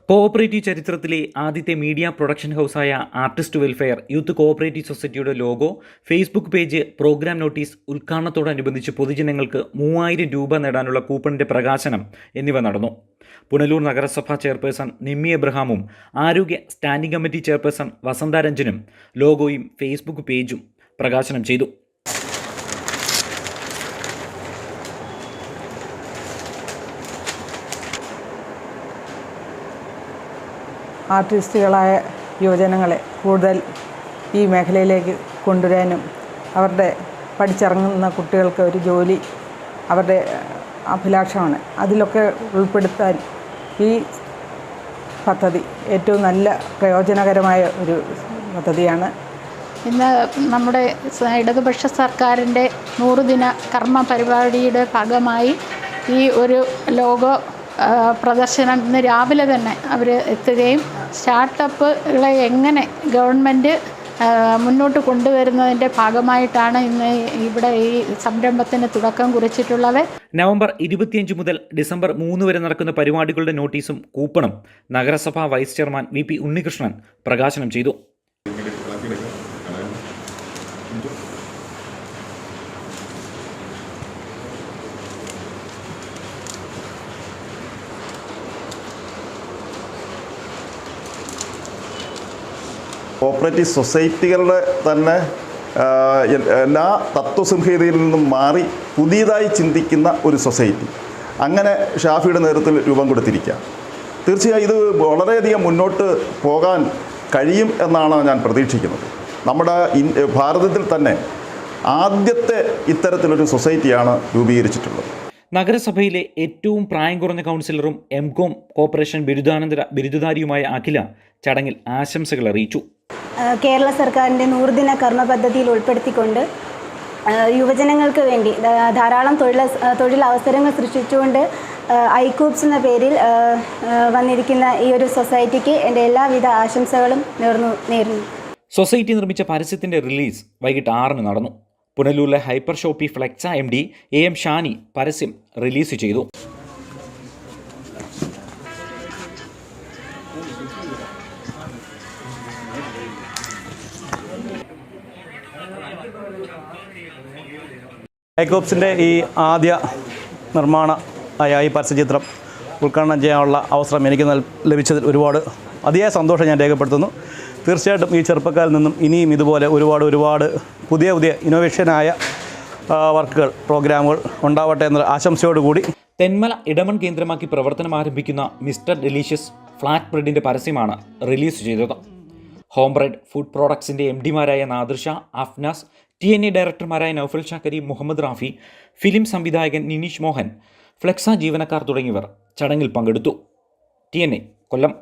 Cooperative ചരിത്രത്തിലെ ആദ്യത്തെ media production ഹൗസായ ആർട്ടിസ്റ്റ് വെൽഫെയർ യൂത്ത് കോഓപ്പറേറ്റീവ് സൊസൈറ്റിയുടെ logo, Facebook page, programme notice, ഉദ്ഘാടനത്തോടനുബന്ധിച്ച് പൊതുജനങ്ങൾക്ക് 3000 രൂപ നേടാനുള്ള കൂപ്പണിൻ്റെ പ്രകാശനം എന്നിവ നടന്നു. പുനലൂർ നഗരസഭാ ചെയർപേഴ്സൺ നിമ്മി എബ്രഹാമും ആരോഗ്യ സ്റ്റാൻഡിംഗ് കമ്മിറ്റി ചെയർപേഴ്സൺ വസന്ത രഞ്ജനും ലോഗോയും ഫേസ്ബുക്ക് പേജും പ്രകാശനം ചെയ്തു. ആർട്ടിസ്റ്റുകളായ യുവജനങ്ങളെ കൂടുതൽ ഈ മേഖലയിലേക്ക് കൊണ്ടുവരാനും അവരുടെ പഠിച്ചിറങ്ങുന്ന കുട്ടികൾക്ക് ഒരു ജോലി അവരുടെ അഭിലാഷമാണ്. അതിലൊക്കെ ഉൾപ്പെടുത്താൻ ഈ പദ്ധതി ഏറ്റവും നല്ല പ്രയോജനകരമായ ഒരു പദ്ധതിയാണ്. ഇന്ന് നമ്മുടെ ഇടതുപക്ഷ സർക്കാരിൻ്റെ 100 ദിന കർമ്മ പരിപാടിയുടെ ഭാഗമായി ഈ ഒരു ലോഗോ പ്രദർശനം ഇന്ന് രാവിലെ തന്നെ അവർ എത്തുകയും സ്റ്റാർട്ടപ്പുകളെ എങ്ങനെ ഗവൺമെൻറ് മുന്നോട്ട് കൊണ്ടുവരുന്നതിൻ്റെ ഭാഗമായിട്ടാണ് ഇന്ന് ഇവിടെ ഈ സംരംഭത്തിന് തുടക്കം കുറിച്ചിട്ടുള്ളത്. നവംബർ 25 മുതൽ ഡിസംബർ 3 വരെ നടക്കുന്ന പരിപാടികളുടെ നോട്ടീസും കൂപ്പണും നഗരസഭാ വൈസ് ചെയർമാൻ VP ഉണ്ണികൃഷ്ണൻ പ്രകാശനം ചെയ്തു. കോഓപ്പറേറ്റീവ് സൊസൈറ്റികളുടെ തന്നെ എല്ലാ തത്വസംഹിതയിൽ നിന്നും മാറി പുതിയതായി ചിന്തിക്കുന്ന ഒരു സൊസൈറ്റി അങ്ങനെ ഷാഫിയുടെ നേതൃത്വത്തിൽ രൂപം കൊടുത്തിരിക്കുക. തീർച്ചയായും ഇത് വളരെയധികം മുന്നോട്ട് പോകാൻ കഴിയും എന്നാണ് ഞാൻ പ്രതീക്ഷിക്കുന്നത്. നമ്മുടെ ഭാരതത്തിൽ തന്നെ ആദ്യത്തെ ഇത്തരത്തിലൊരു സൊസൈറ്റിയാണ് രൂപീകരിച്ചിട്ടുള്ളത്. നഗരസഭയിലെ ഏറ്റവും പ്രായം കുറഞ്ഞ കൗൺസിലറും MCOM കോർപ്പറേഷൻ ബിരുദധാരിയുമായ അഖില ചടങ്ങിൽ ആശംസകൾ അറിയിച്ചു. കേരള സർക്കാരിൻ്റെ 100 ദിന കർമ്മ പദ്ധതിയിൽ ഉൾപ്പെടുത്തിക്കൊണ്ട് യുവജനങ്ങൾക്ക് വേണ്ടി ധാരാളം തൊഴിലവസരങ്ങൾ സൃഷ്ടിച്ചുകൊണ്ട് ഐക്യൂബ്സ് എന്ന പേരിൽ വന്നിരിക്കുന്ന ഈ ഒരു സൊസൈറ്റിക്ക് എൻ്റെ എല്ലാവിധ ആശംസകളും നേരുന്നു. സൊസൈറ്റി നിർമ്മിച്ച പരസ്യത്തിൻ്റെ റിലീസ് വൈകിട്ട് 6 നടന്നു. പുനലൂരിലെ hyper shoppe flex MD AM Shani പരസ്യം റിലീസ് ചെയ്തു. ഐക്കോപ്സിൻ്റെ ഈ ആദ്യ നിർമ്മാണമായ ഈ പരസ്യചിത്രം ഉദ്ഘാടനം ചെയ്യാനുള്ള അവസരം എനിക്ക് ലഭിച്ചതിൽ അതിയായ സന്തോഷം ഞാൻ രേഖപ്പെടുത്തുന്നു. തീർച്ചയായിട്ടും ഈ ചെറുപ്പക്കാരിൽ നിന്നും ഇനിയും ഇതുപോലെ ഒരുപാട് പുതിയ ഇന്നോവേഷനായ വർക്കുകൾ, പ്രോഗ്രാമുകൾ ഉണ്ടാവട്ടെ എന്ന ആശംസയോടുകൂടി തെന്മല ഇടമൺ കേന്ദ്രമാക്കി പ്രവർത്തനം ആരംഭിക്കുന്ന മിസ്റ്റർ ഡെലീഷ്യസ് ഫ്ലാറ്റ് ബ്രെഡിൻ്റെ പരസ്യമാണ് റിലീസ് ചെയ്തത്. ഹോം ബ്രെഡ് ഫുഡ് പ്രോഡക്ട്സിൻ്റെ MDമാരായ നാദിർ ഷാ, അഫ്നാസ്, TNA ഡയറക്ടർമാരായ നൗഫൽ ഷാക്കരി, മുഹമ്മദ് റാഫി, ഫിലിം സംവിധായകൻ നിനീഷ് മോഹൻ, ഫ്ലെക്സ ജീവനക്കാർ തുടങ്ങിയവർ ചടങ്ങിൽ പങ്കെടുത്തു. TNA കൊല്ലം.